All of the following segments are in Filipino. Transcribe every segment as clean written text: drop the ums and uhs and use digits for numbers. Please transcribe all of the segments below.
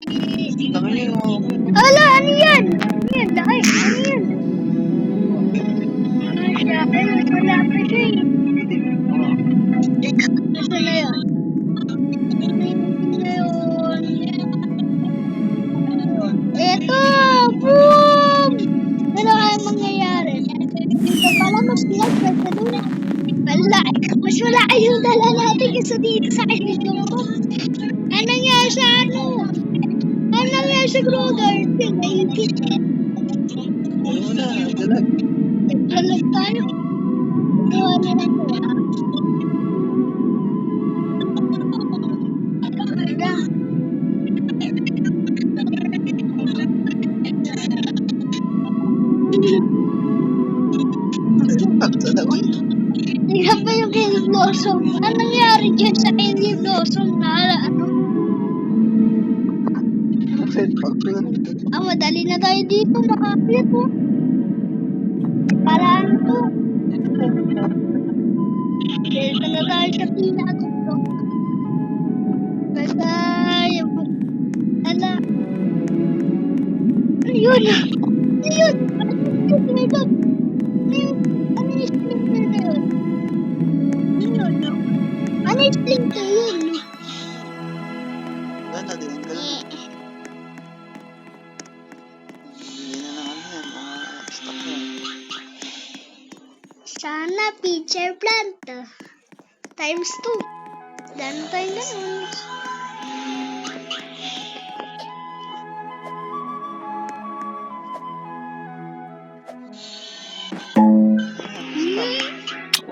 Laki niya yung... Ala, ano yan? Ano yan? Laki, ano yan? Ano siya? Ay, wala pa siya eh. Ito na yun. Ito! Boom! Ano kaya mangyayari? Dito pala mas lag kasi doon. Wala. Mas wala yung dala natin kasi dito sa kaibigan ko. Ano nangyari sa ano? Ano nangyari sa Grow Garden? Naipit. Wala, dalag. Naglalag tayo. Gawa nila ko. Wala. Tingnan pa yung Candy Blossom. Ano nangyari dyan sa Candy Blossom na ano? Madali na tayo dito. Makapit po. Paraan to. Dito na tayo sa pinakito. Basta yung... Ano? Ano yun? Ano yun? Ano yun? Ano yung splinter na yun? Ano yung splinter yun? Wala, tinanggal na. Hindi na lang ano yan, mga stock na yan. Sana pitcher plant. Times 2. Dano tayo ganun.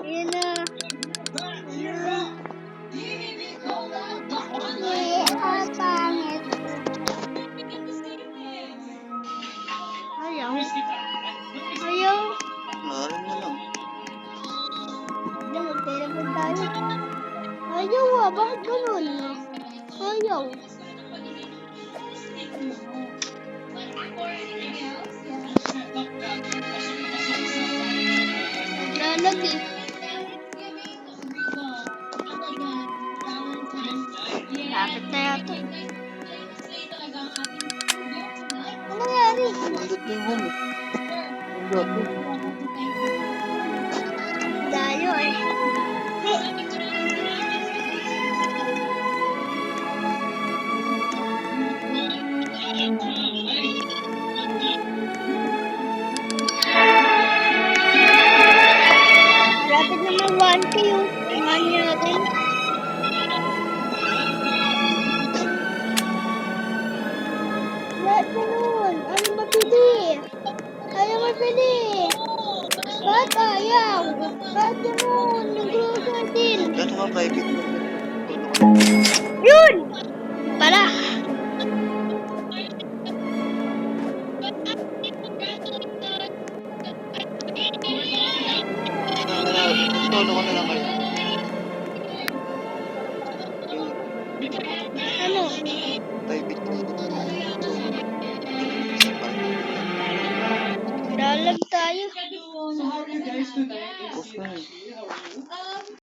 Ayan na. Pangit. Ayaw. Ayaw. Maarin mo lang. Magtelepon tayo. Ayaw ah, bakit ganun? Ayaw. Naglalag eh. Lapit na yata. Ano nangyari? Nandot na yung home eh. Nandot. Dayo eh. Rapid naman 1K yung money natin. Lahat ganun. Ano mapili? Ayaw mapili. Ba't ayaw? Ba't ganun? Nag-grow garden. Gano'n ka private mo? Yun! Para. Solo ko na lang kayo.